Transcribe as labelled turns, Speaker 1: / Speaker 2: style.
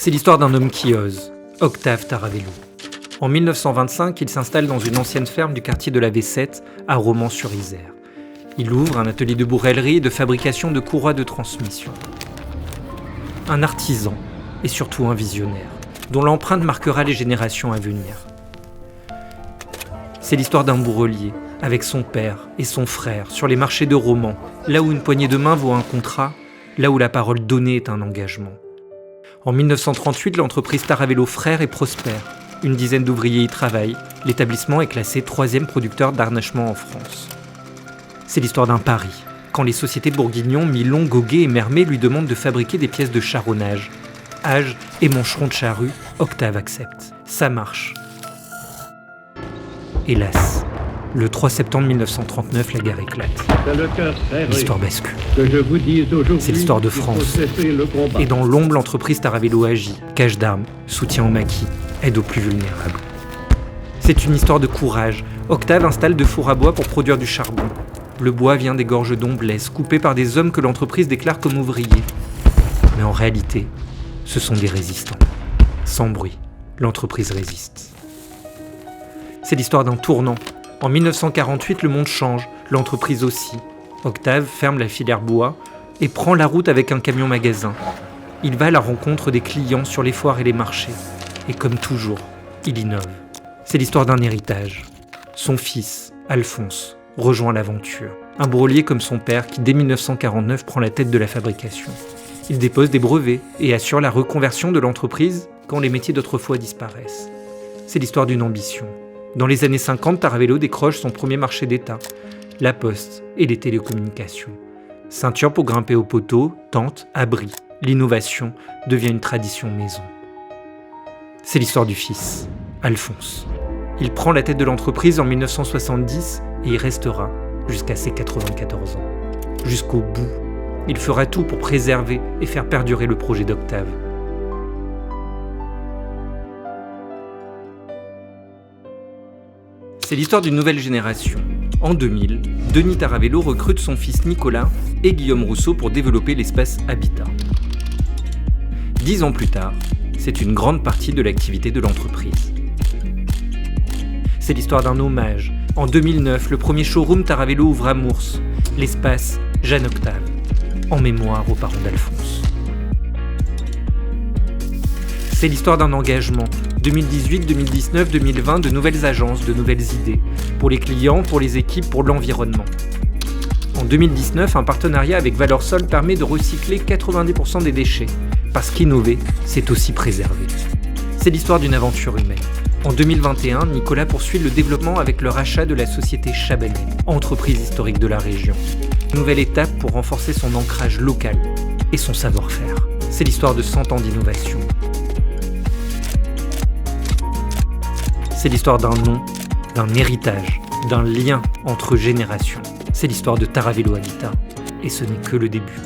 Speaker 1: C'est l'histoire d'un homme qui ose, Octave Taravello. En 1925, il s'installe dans une ancienne ferme du quartier de la V7 à Romans-sur-Isère. Il ouvre un atelier de bourrellerie et de fabrication de courroies de transmission. Un artisan et surtout un visionnaire, dont l'empreinte marquera les générations à venir. C'est l'histoire d'un bourrelier, avec son père et son frère, sur les marchés de Romans, là où une poignée de main vaut un contrat, là où la parole donnée est un engagement. En 1938, l'entreprise Taravello Frères est prospère. Une dizaine d'ouvriers y travaillent. L'établissement est classé 3e producteur d'harnachement en France. C'est l'histoire d'un pari. Quand les sociétés bourguignons, Milon, Goguet et Mermet lui demandent de fabriquer des pièces de charronnage. Âge et mancheron de charrue, Octave accepte. Ça marche. Hélas, le 3 septembre 1939, la guerre éclate. L'histoire bascule. C'est l'histoire de France. Et dans l'ombre, l'entreprise Taravello agit, cache d'armes, soutien aux maquis, aide aux plus vulnérables. C'est une histoire de courage. Octave installe 2 fours à bois pour produire du charbon. Le bois vient des gorges d'Omblès, coupées par des hommes que l'entreprise déclare comme ouvriers. Mais en réalité, ce sont des résistants. Sans bruit, l'entreprise résiste. C'est l'histoire d'un tournant. En 1948, le monde change, l'entreprise aussi. Octave ferme la filière bois et prend la route avec un camion-magasin. Il va à la rencontre des clients sur les foires et les marchés. Et comme toujours, il innove. C'est l'histoire d'un héritage. Son fils, Alphonse, rejoint l'aventure. Un bourrelier comme son père qui, dès 1949, prend la tête de la fabrication. Il dépose des brevets et assure la reconversion de l'entreprise quand les métiers d'autrefois disparaissent. C'est l'histoire d'une ambition. Dans les années 50, Taravello décroche son premier marché d'État, la poste et les télécommunications. Ceinture pour grimper au poteau, tente, abri. L'innovation devient une tradition maison. C'est l'histoire du fils, Alphonse. Il prend la tête de l'entreprise en 1970 et y restera jusqu'à ses 94 ans. Jusqu'au bout, il fera tout pour préserver et faire perdurer le projet d'Octave. C'est l'histoire d'une nouvelle génération. En 2000, Denis Taravello recrute son fils Nicolas et Guillaume Rousseau pour développer l'espace Habitat. 10 ans plus tard, c'est une grande partie de l'activité de l'entreprise. C'est l'histoire d'un hommage. En 2009, le premier showroom Taravello ouvre à Mours, l'espace Jeanne Octave, en mémoire aux parents d'Alphonse. C'est l'histoire d'un engagement. 2018, 2019, 2020, de nouvelles agences, de nouvelles idées. Pour les clients, pour les équipes, pour l'environnement. En 2019, un partenariat avec Valeur Sol permet de recycler 90% des déchets. Parce qu'innover, c'est aussi préserver. C'est l'histoire d'une aventure humaine. En 2021, Nicolas poursuit le développement avec le rachat de la société Chabanais, entreprise historique de la région. Nouvelle étape pour renforcer son ancrage local et son savoir-faire. C'est l'histoire de 100 ans d'innovation. C'est l'histoire d'un nom, d'un héritage, d'un lien entre générations. C'est l'histoire de Taravello Habitat. Et ce n'est que le début.